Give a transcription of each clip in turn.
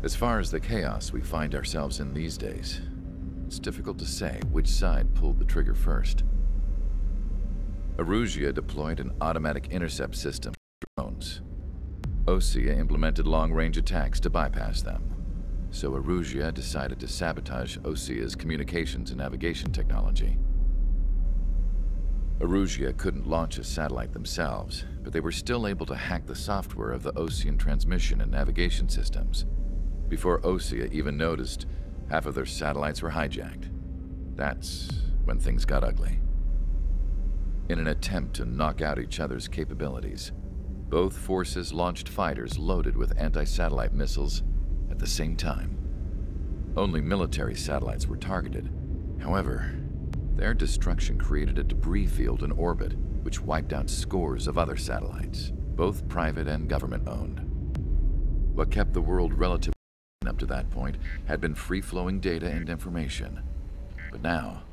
As far as the chaos we find ourselves in these days, it's difficult to say which side pulled the trigger first. Erusia deployed an automatic intercept system for drones. Osea implemented long-range attacks to bypass them. So Erusia decided to sabotage Osea's communications and navigation technology. Erusia couldn't launch a satellite themselves, but they were still able to hack the software of the Osean transmission and navigation systems. Before Osea even noticed, half of their satellites were hijacked. That's when things got ugly. In an attempt to knock out each other's capabilities, both forces launched fighters loaded with anti-satellite missiles at the same time. Only military satellites were targeted. However, their destruction created a debris field in orbit, which wiped out scores of other satellites, both private and government-owned. What kept the world relatively up to that point had been free-flowing data and information. But now,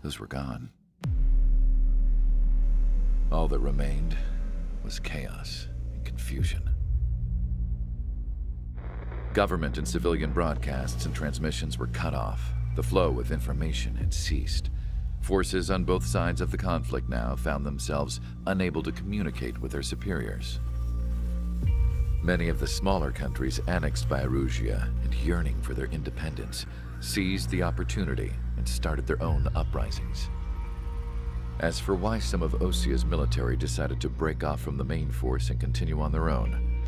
those were gone. All that remained was chaos and confusion. Government and civilian broadcasts and transmissions were cut off. The flow of information had ceased. Forces on both sides of the conflict now found themselves unable to communicate with their superiors. Many of the smaller countries annexed by Erusia and yearning for their independence seized the opportunity and started their own uprisings. As for why some of Osea's military decided to break off from the main force and continue on their own,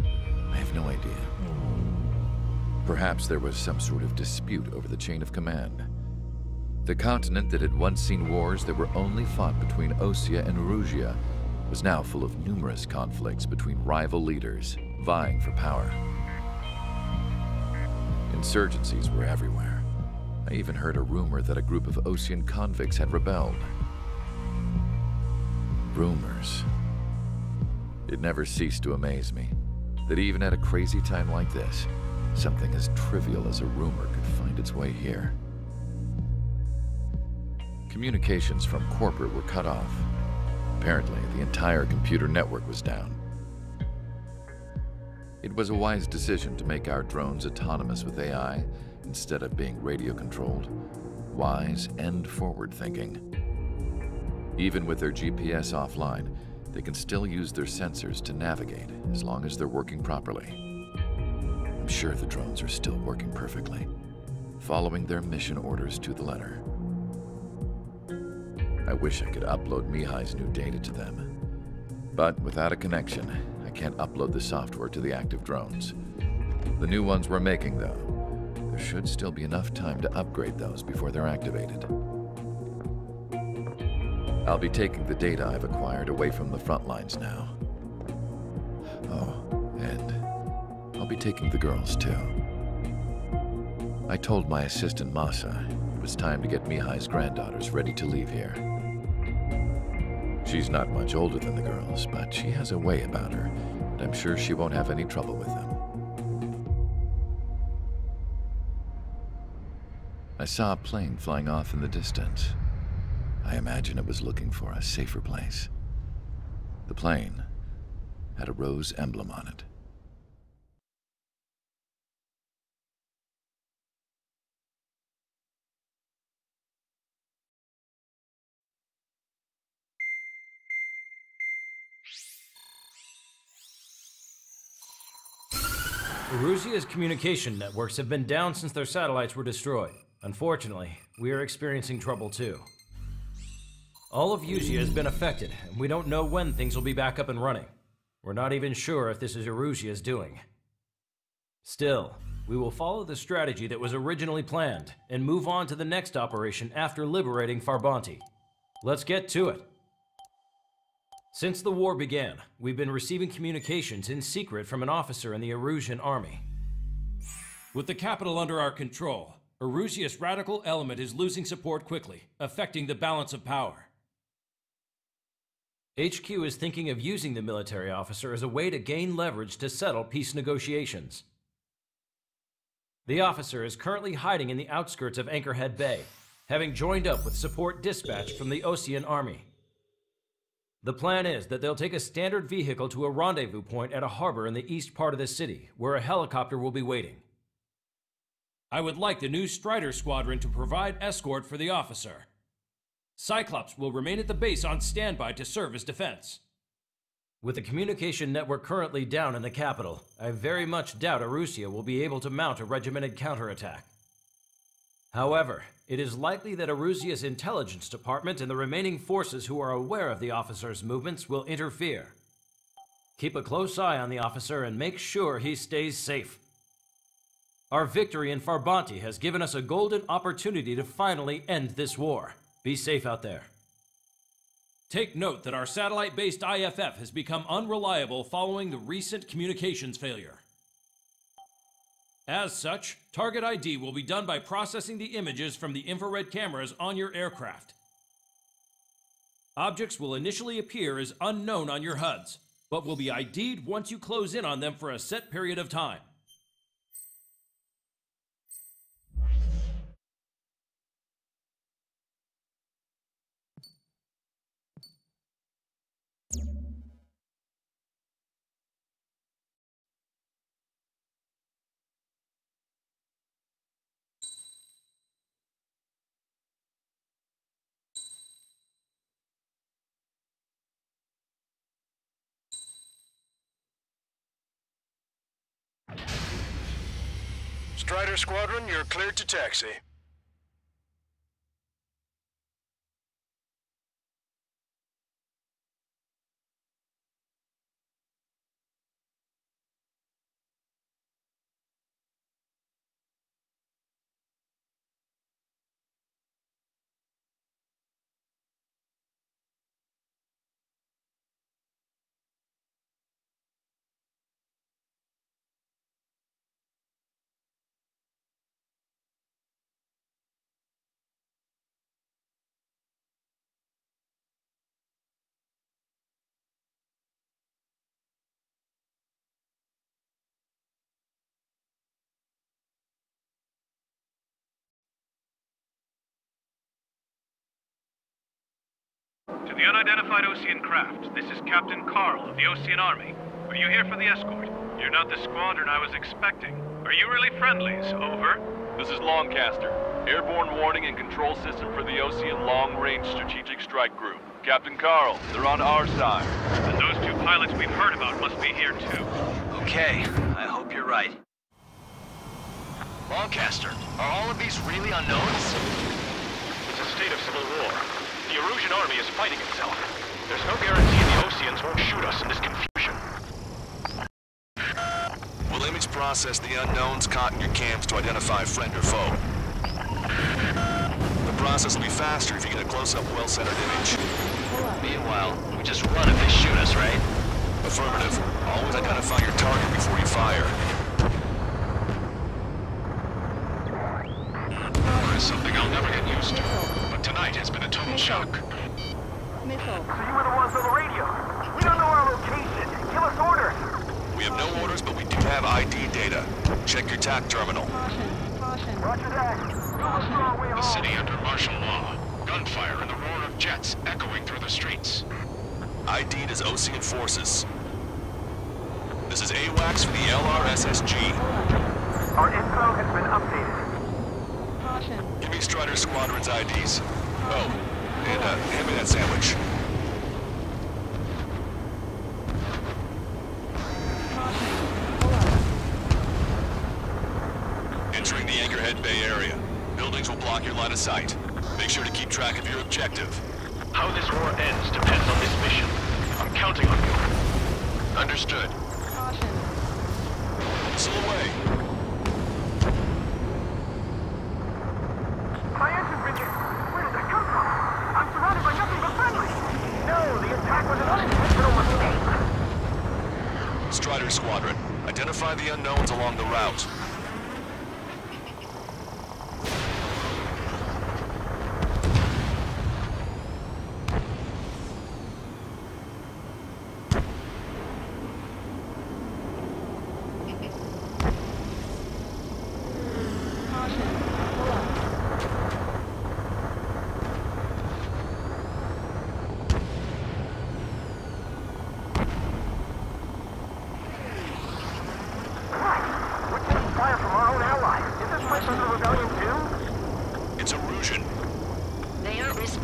I have no idea. Perhaps there was some sort of dispute over the chain of command. The continent that had once seen wars that were only fought between Osea and Erusia was now full of numerous conflicts between rival leaders vying for power. Insurgencies were everywhere. I even heard a rumor that a group of Osean convicts had rebelled. Rumors. It never ceased to amaze me that even at a crazy time like this, something as trivial as a rumor could find its way here. Communications from corporate were cut off. Apparently, the entire computer network was down. It was a wise decision to make our drones autonomous with AI instead of being radio-controlled. Wise and forward-thinking. Even with their GPS offline, they can still use their sensors to navigate as long as they're working properly. I'm sure the drones are still working perfectly, following their mission orders to the letter. I wish I could upload Mihai's new data to them. But without a connection, I can't upload the software to the active drones. The new ones we're making, though, there should still be enough time to upgrade those before they're activated. I'll be taking the data I've acquired away from the front lines now. Oh, and I'll be taking the girls, too. I told my assistant Masa it was time to get Mihai's granddaughters ready to leave here. She's not much older than the girls, but she has a way about her, and I'm sure she won't have any trouble with them. I saw a plane flying off in the distance. I imagine it was looking for a safer place. The plane had a rose emblem on it. Erusia's communication networks have been down since their satellites were destroyed. Unfortunately, we are experiencing trouble too. All of Usia has been affected, and we don't know when things will be back up and running. We're not even sure if this is Erusia's doing. Still, we will follow the strategy that was originally planned, and move on to the next operation after liberating Farbanti. Let's get to it. Since the war began, we've been receiving communications in secret from an officer in the Erusian army. With the capital under our control, Erusia's radical element is losing support quickly, affecting the balance of power. HQ is thinking of using the military officer as a way to gain leverage to settle peace negotiations. The officer is currently hiding in the outskirts of Anchorhead Bay, having joined up with support dispatched from the Osean army. The plan is that they'll take a standard vehicle to a rendezvous point at a harbor in the east part of the city, where a helicopter will be waiting. I would like the new Strider Squadron to provide escort for the officer. Cyclops will remain at the base on standby to serve as defense. With the communication network currently down in the capital, I very much doubt Erusia will be able to mount a regimented counterattack. However, it is likely that Erusia's intelligence department and the remaining forces who are aware of the officer's movements will interfere. Keep a close eye on the officer and make sure he stays safe. Our victory in Farbanti has given us a golden opportunity to finally end this war. Be safe out there. Take note that our satellite-based IFF has become unreliable following the recent communications failure. As such, target ID will be done by processing the images from the infrared cameras on your aircraft. Objects will initially appear as unknown on your HUDs, but will be ID'd once you close in on them for a set period of time. Strider Squadron, you're cleared to taxi. To the unidentified Osean craft, this is Captain Carl of the Osean Army. Are you here for the escort? You're not the squadron I was expecting. Are you really friendlies? Over. This is Longcaster. Airborne warning and control system for the Osean Long Range Strategic Strike Group. Captain Carl, they're on our side. And those two pilots we've heard about must be here too. Okay, I hope you're right. Longcaster, are all of these really unknowns? It's a state of civil war. The Erusian army is fighting itself. There's no guarantee the Oseans won't shoot us in this confusion. We'll image process the unknowns caught in your cams to identify friend or foe. The process will be faster if you get a close-up, well-centered image. Meanwhile, we just run if they shoot us, right? Affirmative. Always identify your target before you fire. War is something I'll never get used to, but tonight has been a total shock. Missile. So you were the ones on the radio. We don't know our location. Give us orders. We have no orders, but we do have ID data. Check your TAC terminal. Caution. Caution. Roger that. The city under martial law. Gunfire and the roar of jets echoing through the streets. ID'd as Osean forces. This is AWACS for the LRSSG. Our info has been updated. Caution. Give me Strider Squadron's IDs. Oh, and hand me that sandwich. Entering the Anchorhead Bay area. Buildings will block your line of sight. Make sure to keep track of your objective. How this war ends depends on this mission. I'm counting on you. Understood. Caution. Missile away. My engine bridges. Where did that come from? I'm surrounded by nothing but friendly. No, the attack was an unintentional mistake. Strider Squadron, identify the unknowns along the route.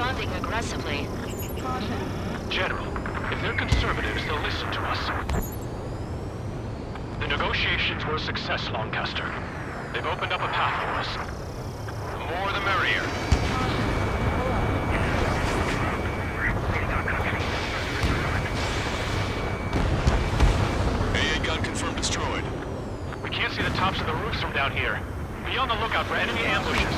responding aggressively. Caution. General, if they're conservatives, they'll listen to us. The negotiations were a success, Lancaster. They've opened up a path for us. The more the merrier. AA gun confirmed destroyed. We can't see the tops of the roofs from down here. Be on the lookout for enemy ambushes.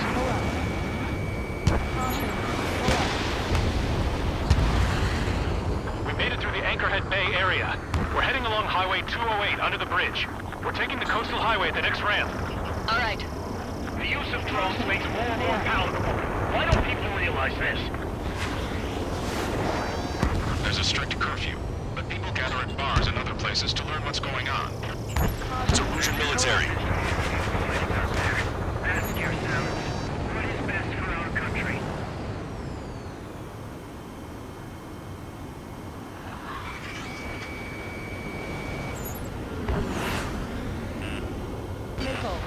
We made it through the Anchorhead Bay area. We're heading along Highway 208 under the bridge. We're taking the coastal highway at the next ramp. All right. The use of drones makes war more palatable. Why don't people realize this? There's a strict curfew, but people gather at bars and other places to learn what's going on. It's a Rougean military. Ask yourselves, what is best for our country? Missile.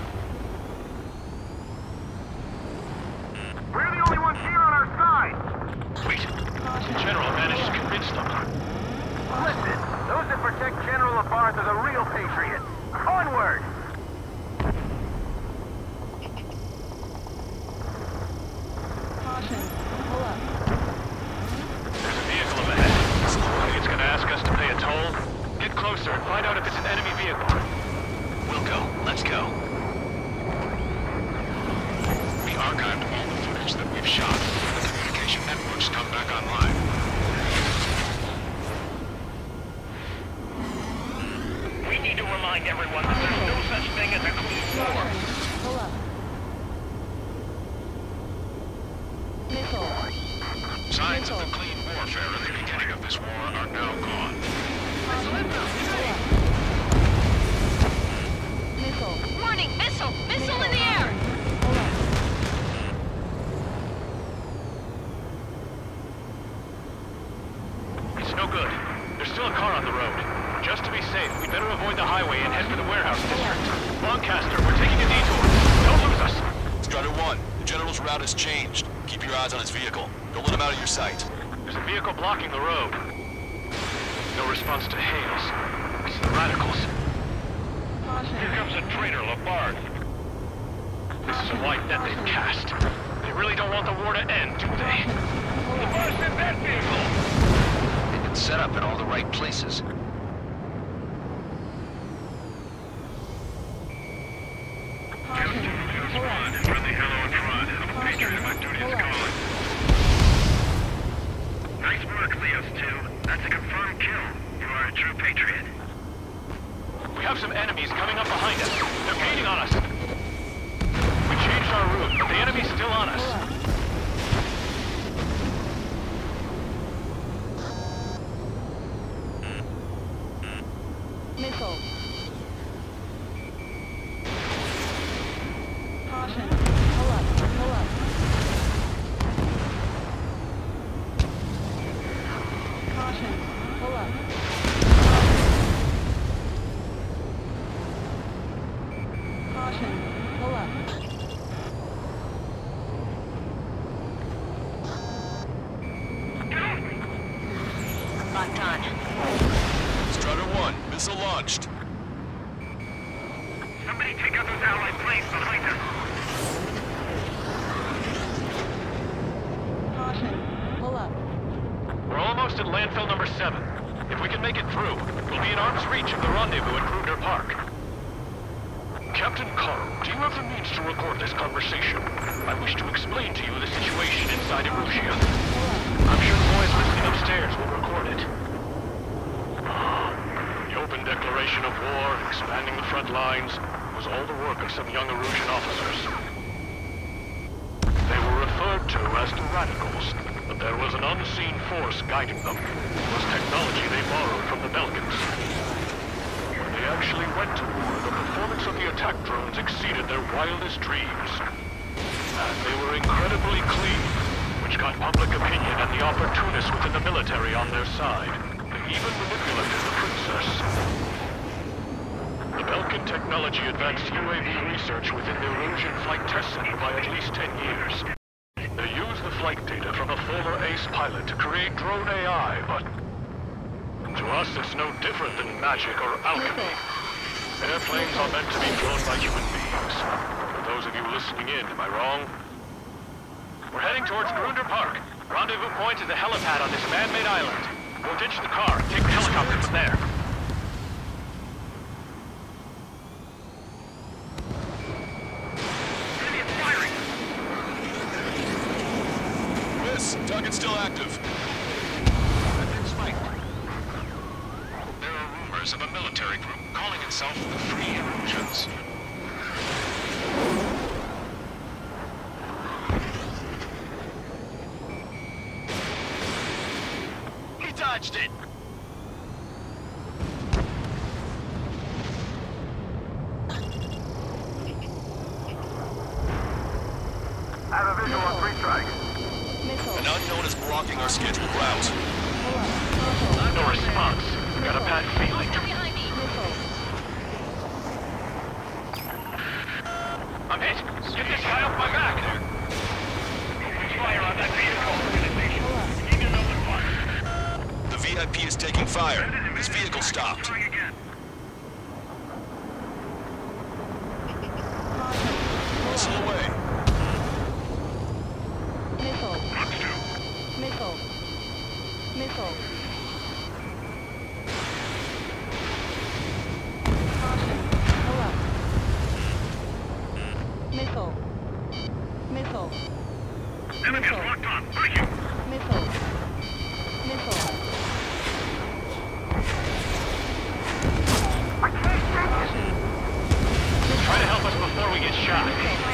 We're the only ones here on our side. Wait. The General managed to convince them. Listen, those that protect General Labarth are the real patriots. Onward! Caution. Pull up. There's a vehicle up ahead. I think it's gonna ask us to pay a toll. Get closer and find out if it's an enemy vehicle. We'll go. Let's go. We archived all the footage that we've shot. The communication networks come back online. We need to remind everyone that there's no such thing as a clean war. Pull up. Missile. Signs of the clean warfare at the beginning of this war are now gone. Missile. Warning! Missile! Missile in the air! Pull up. It's no good. There's still a car on the road. Just to be safe, we better avoid the highway and head for the warehouse district. Lancaster, we're taking a detour. Don't lose us. Strider 1, the General's route has changed. Keep your eyes on his vehicle. Don't let him out of your sight. There's a vehicle blocking the road. No response to hails. It's the radicals. Caution. Here comes a traitor, Labarth. This is a wide net they've cast. They really don't want the war to end, do they? Labarth's in that vehicle! They've been set up in all the right places. Caution. Pull up. Friendly hello in front. I'm a patriot. My duty is calling. Nice work, Leos 2. That's a confirmed kill. You are a true patriot. We have some enemies coming up behind us. They're gaining on us. We changed our route, but the enemy's still on us. Missile. Caution. Pull up. Pull up. Caution. Pull up. Caution. Pull up. Locked on. Strider 1, missile launched. Somebody take out those allied planes behind us. Caution. Pull up. We're almost at landfill number 7. If we can make it through, we'll be in arm's reach of the rendezvous at Kruger Park. Captain Carl, do you have the means to record this conversation? I wish to explain to you the situation inside Erusia. I'm sure the boys listening upstairs will record it. The open declaration of war, expanding the front lines, was all the work of some young Erusian officers. They were referred to as the Radicals, but there was an unseen force guiding them. It was technology they borrowed from the Belkans. When they actually went to war, the performance of the attack drones exceeded their wildest dreams. And they were incredibly clean, which got public opinion and the opportunists within the military on their side. They even manipulated the princess. The Belkan technology advanced UAV research within the Erusian Flight Test Center by at least 10 years. They used the flight data from a former pilot to create drone AI, but to us it's no different than magic or alchemy. Airplanes are meant to be flown by human beings. For those of you listening in, am I wrong? We're heading towards Grunder Park. Rendezvous point is the helipad on this man-made island. We'll ditch the car, take the helicopter from there. Target's still active. I've been spiked. There are rumors of a military group calling itself the Free Erosions. He dodged it! I have a visual on 3 strikes. Missile. An unknown is blocking our scheduled route. Pull up. Missile. No response. Got a bad feeling. Missile. I'm hit. Get this guy off my back. Fire on that vehicle. The VIP is taking fire. His vehicle stopped. Missile away. Missile. Missile. Missile. Caution. Pull up. Missile. Missile. Missile. Missile. Missile. Caution. Try to help us before we get shot.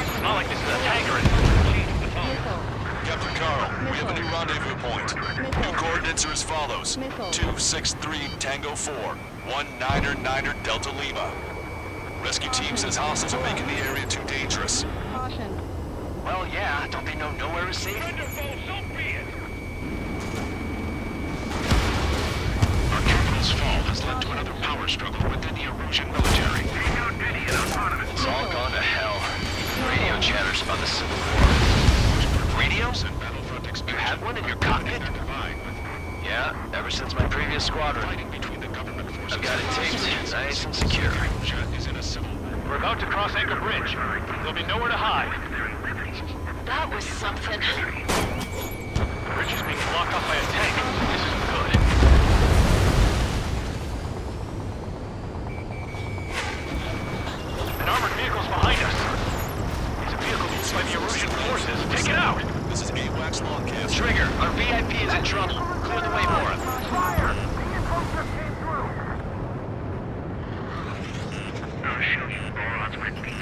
It's not like this is a tanker anymore. Missile. Captain Carl, we have a new rendezvous point. New coordinates are as follows. 263 Tango 4, 199er Delta Lima. Rescue team says hostiles are making the area too dangerous. Caution. Well, yeah, don't they know nowhere is safe? Our capital's fall has led to another power struggle within the Erusian military. It's all gone to hell. Radio chatters about the Civil War. Radios? And Battlefront You expansion have one in your cockpit? divide with Yeah, ever since my previous squadron. fighting between the government forces. I've got it taped, nice and secure. Erusia is in a civil war. We're about to cross Anchor Bridge. There'll be nowhere to hide. That was something. The bridge is being blocked off by a tank. This isn't good. An armored vehicle's behind us. It's a vehicle used by the Erusian forces. Take it out! This is AWACS Longcast. Trigger, our VIP is in trouble. Clear the way for him. Fire! The info just came through.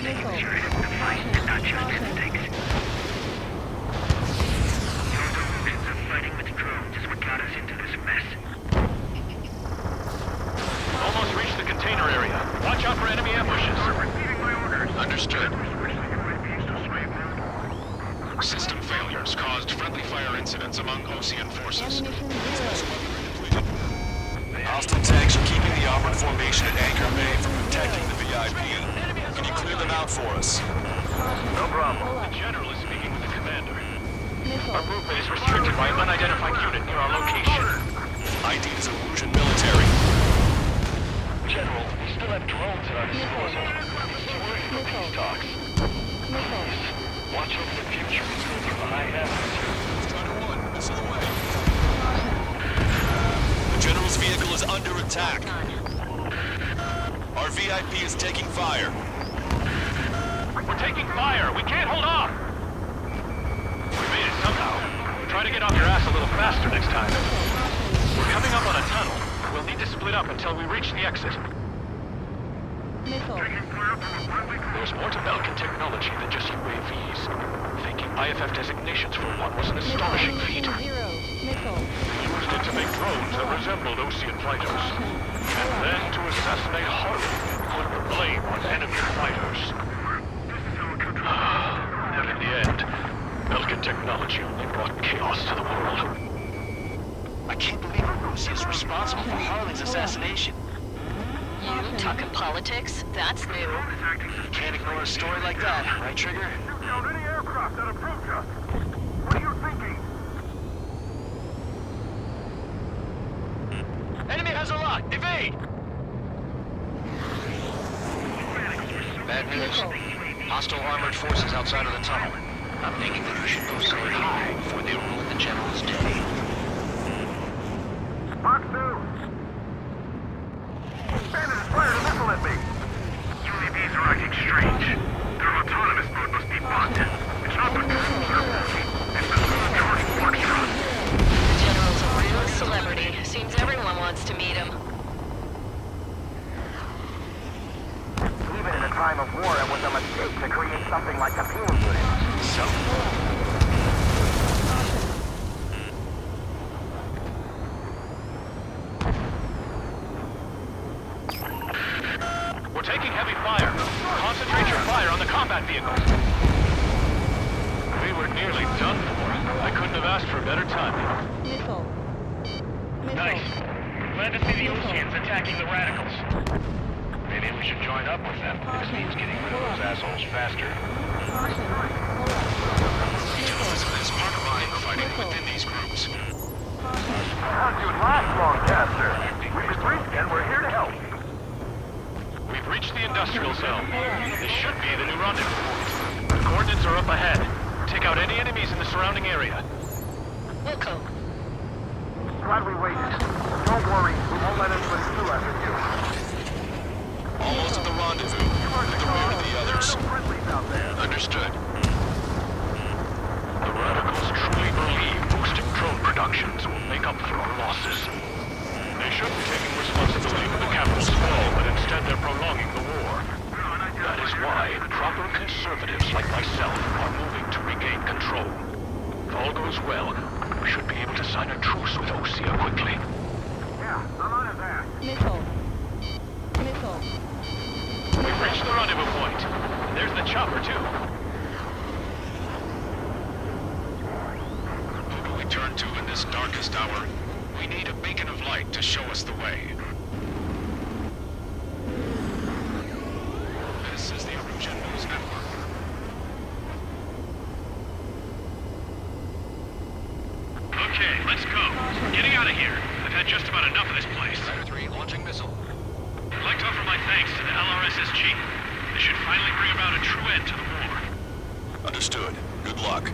Missile. Caution. Almost reached the container area. Watch out for enemy ambushes. Understood. System failures caused friendly fire incidents among Osean forces. Ammunition zero. Hostile tanks are keeping the armored formation at Anchor Bay from protecting the VIP. Can you clear them out for us? No problem. Pull up. The general is speaking with the commander. Our Missile. movement is restricted by an unidentified unit near our location. ID is Erusian military. General, we still have drones at our disposal. It's too early for peace talks. Missile. Watch over the future from the high heavens. Strider 1, missile away. The general's vehicle is under attack. Our VIP is taking fire. We're taking fire! We can't hold off! We made it somehow. Try to get off your ass a little faster next time. We're coming up on a tunnel. We'll need to split up until we reach the exit. Missile. There's more to Belkin technology than just UAVs. Thinking IFF designations for one was an astonishing feat. Zero. Missile. They used it to make drones that resembled Osean fighters. And then to assassinate Harley and put the blame on enemy fighters. But in the end, Belkin technology only brought chaos to the world. I can't believe Erusia is responsible for Harley's assassination. You talking politics? That's new. You can't ignore a story like that, right, Trigger? You found any aircraft that approved us. What are you thinking? on, evade! Bad news. Hostile armored forces outside of the tunnel. I'm thinking that we should go say hi before they ruin the general's day. Fox 2! Bandit has fired a missile at me! UAVs are acting strange. Their autonomous mode must be bugged. It's not the cruiser. It's the charging Foxtrot. The general's a real celebrity. Seems everyone wants to meet him. Even in a time of war, it was a mistake to create something like a fuel unit. So? We're taking heavy fire. Concentrate your fire on the combat vehicles. We were nearly done for. I couldn't have asked for better timing. Missile. Nice. Glad to see the Oseans attacking the radicals. Maybe we should join up with them. This means getting rid of those assholes faster. There's more crime fighting within these groups. How'd you last long, Caster? We debriefed and we're here to help. We've reached the industrial zone. This should be the new rendezvous point. The coordinates are up ahead. Take out any enemies in the surrounding area. Wilco. Glad we waited. Don't worry, we won't let anybody through after you. Almost at the rendezvous, at the rear of the others. Friendlies out there. Understood. The radicals truly believe boosting drone productions will make up for our losses. They should be taking responsibility for the capital's fall, but instead they're prolonging the war. That is why proper conservatives like myself are moving to regain control. If all goes well, we should be able to sign a truce with Osea quickly. Yeah, I'm on his ass. Missile. Missile. We've reached the rendezvous point. And there's the chopper, too. Who do we turn to in this darkest hour? We need a beacon of light to show us the way. This is the Erusian News Network. Okay, let's go. We're getting out of here. I've had just about enough of this place. Rider 3 launching missile. I'd like to offer my thanks to the LRSSG. This should finally bring about a true end to the war. Understood. Good luck.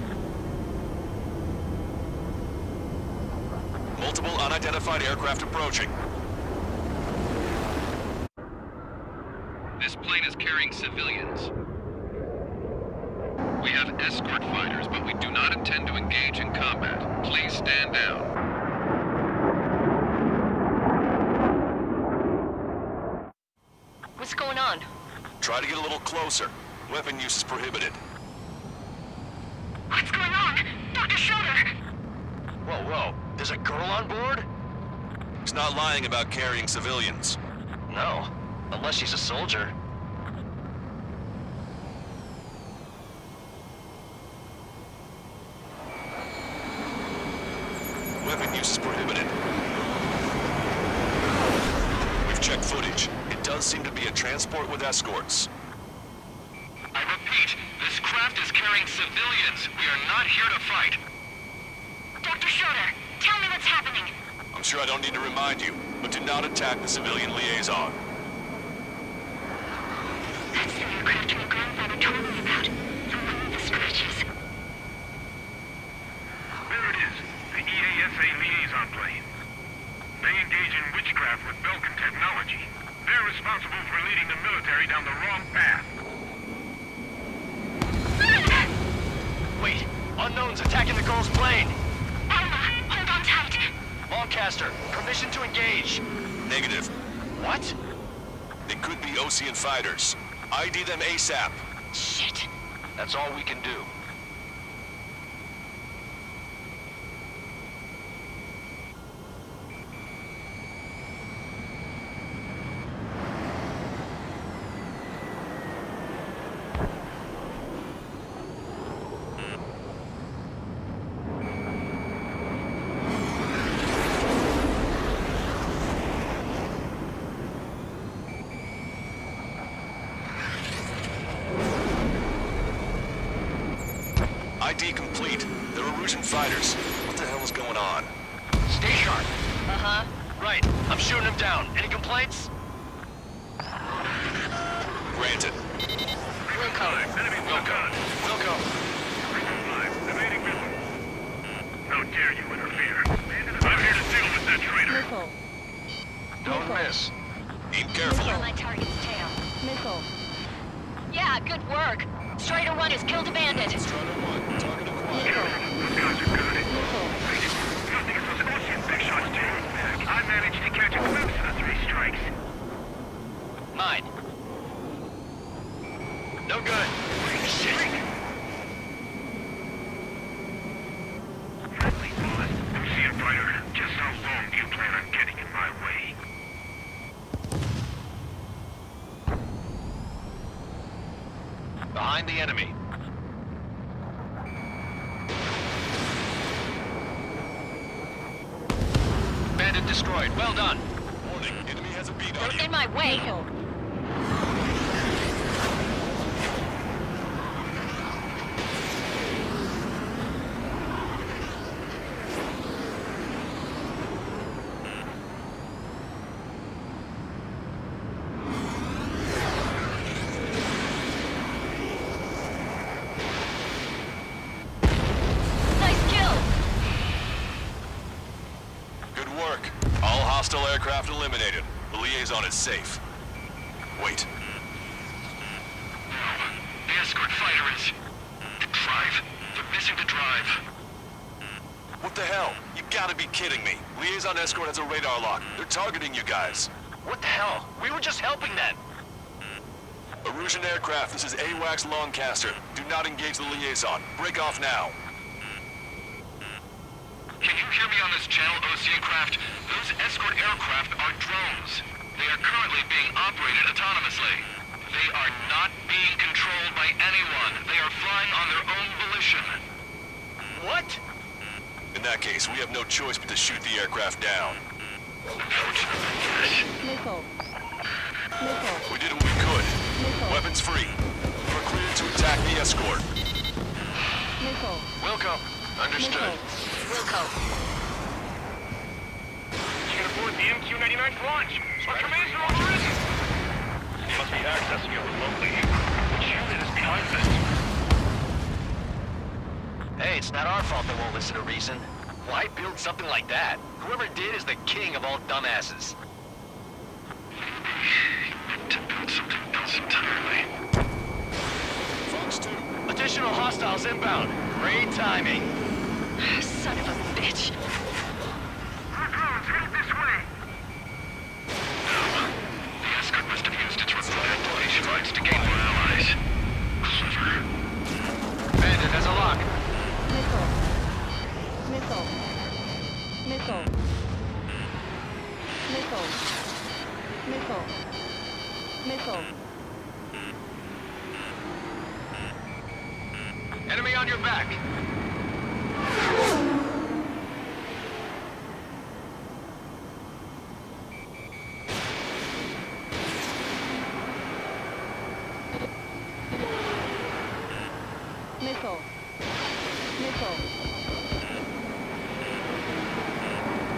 Multiple unidentified aircraft approaching. This plane is carrying civilians. We have escort fighters, but we do not intend to engage in combat. Please stand down. What's going on? Try to get a little closer. Weapon use is prohibited. What's going on? Dr. Schroeder! Whoa, whoa. There's a girl on board? He's not lying about carrying civilians. No. Unless she's a soldier. Weapon use is prohibited. We've checked footage. It does seem to be a transport with escorts. I repeat, this craft is carrying civilians. We are not here to fight. Dr. Schroeder, tell me what's happening. I'm sure I don't need to remind you, but do not attack the civilian liaison. That's the aircraft my grandfather told me about. The one with the scratches. There it is. The EASA liaison plane. They engage in witchcraft with Belkin technology. They're responsible for leading the military down the wrong path. Wait, unknown's attacking the girl's plane. Alma, hold on tight. Longcaster, permission to engage. Negative. What? They could be Osean fighters. ID them ASAP. Shit. That's all we can do. ID complete. They're Erusian fighters. What the hell is going on? Stay sharp. Uh-huh. Right. I'm shooting him down. Any complaints? Granted. Wilco. Wilco. Evading missile. How dare you interfere? I'm here to deal with that traitor. Missile. Don't miss. Aim carefully. On my target's tail. Missile. Yeah, good work. Strider 1 has killed a bandit. Strider 1, target acquired. Those guys are good. Missile. Nothing is those Ocean big shots taking back. I managed to catch a glimpse of the 3 strikes. Mine. No good. Shit. Friendly boss. See it, fighter. Just how long do you plan on getting in my way? Behind the enemy. Bandit destroyed. Well done. Warning, enemy has a beat on They're you. in my way. Missile. Nice kill. Good work. All hostile aircraft eliminated. The liaison is safe. Wait. The escort fighter is... The drive. They're missing the drive. What the hell? You gotta be kidding me. Liaison escort has a radar lock. They're targeting you guys. What the hell? We were just helping them. Erusian aircraft, this is AWACS Longcaster. Do not engage the liaison. Break off now. Can you hear me on this channel, Ocean Craft? Those escort aircraft are drones. They are currently being operated autonomously. They are not being controlled by anyone. They are flying on their own volition. What? In that case, we have no choice but to shoot the aircraft down. Unfortunately, yes. Missile. Missile. We did what we could. Missile. Weapons free. We're cleared to attack the escort. Missile. Wilco. Understood. Wilco. Can't afford the MQ-99 launch. Our commands are overridden. He must be accessing it remotely. Which unit is behind this? Hey, it's not our fault they won't listen to reason. Why build something like that? Whoever did is the king of all dumbasses. To build something else entirely. Fox 2. Additional hostiles inbound. Great timing. Son of a bitch. Our drones headed this way. The escort must have used its activation rights to gain more allies. Clever. Bandit has a lock. Missile. Missile. Missile. Missile. Missile. Missile. Enemy on your back. Missile. Missile.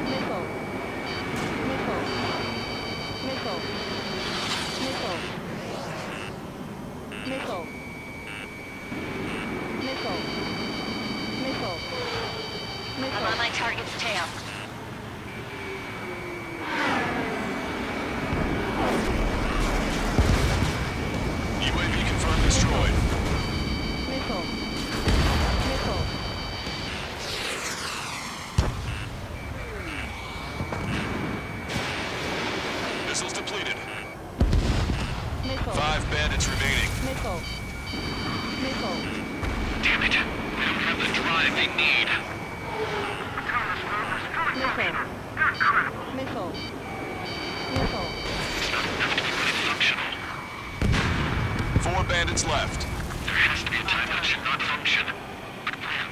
Missile. Missile. Missile. Missile. Missile. Missile. Missile. I'm Missile. on my target's tail. UAV confirmed destroyed. Missile. Missile. Missiles depleted. Missile. 5 bandits remaining. Missile. Missile. Damn it. They don't have the drive they need. Missile. Missile. Missile. It's not enough to be fully functional. 4 bandits left. There has to be a time that it should not function. But when?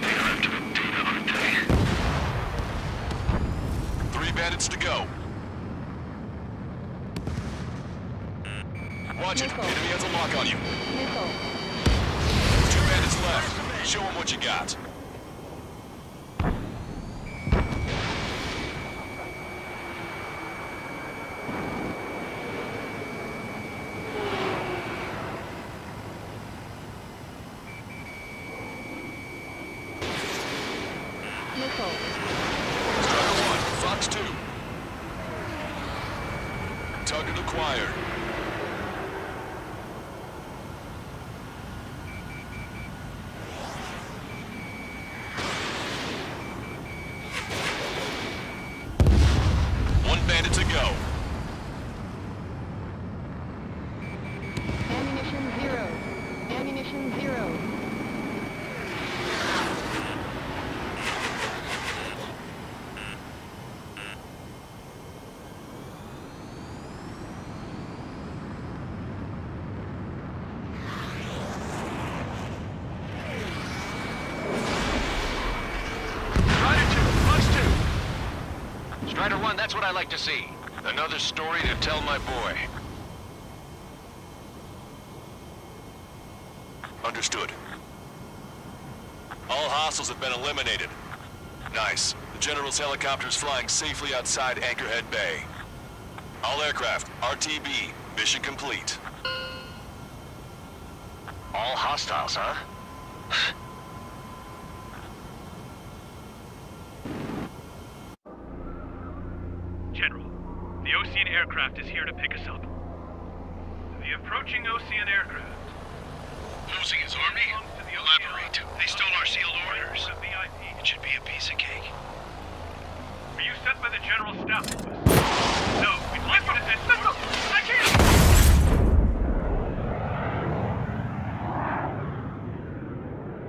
They are after the data, aren't they? 3 bandits to go. Watch it. Missile. Enemy has a lock on you. Missile. 2 bandits left. Show them what you got. acquired. One bandit to go. Ammunition 0. Ammunition 0. Strider 1, that's what I like to see. Another story to tell my boy. Understood. All hostiles have been eliminated. Nice. The General's helicopter is flying safely outside Anchorhead Bay. All aircraft, RTB, mission complete. All hostiles, huh? General, the Osean aircraft is here to pick us up. The approaching Osean aircraft. Losing his army? Elaborate. They stole our sealed orders. It should be a piece of cake. Were you sent by the General's staff office? No, we'd like you to send... Listen! I can't!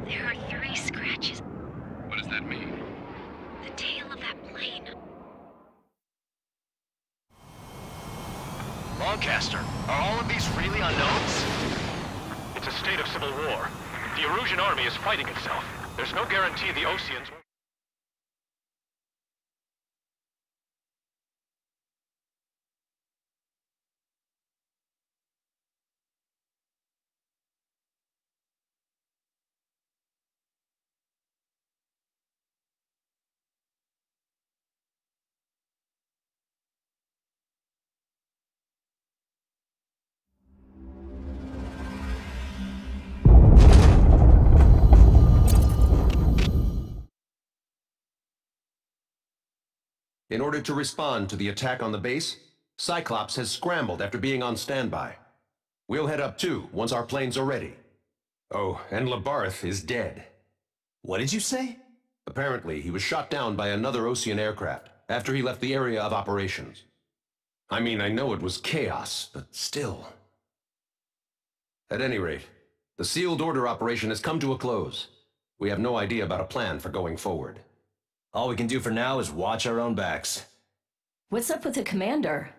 There are 3 scratches. What does that mean? The tail of that plane. Lancaster, are all of these really unknowns? It's a state of civil war. The Erusian army is fighting itself. There's no guarantee the Oseans... In order to respond to the attack on the base, Cyclops has scrambled after being on standby. We'll head up too, once our planes are ready. Oh, and Labarth is dead. What did you say? Apparently, he was shot down by another Osean aircraft after he left the area of operations. I mean, I know it was chaos, but still. At any rate, the sealed order operation has come to a close. We have no idea about a plan for going forward. All we can do for now is watch our own backs. What's up with the commander?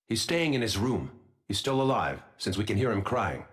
He's staying in his room. He's still alive, since we can hear him crying.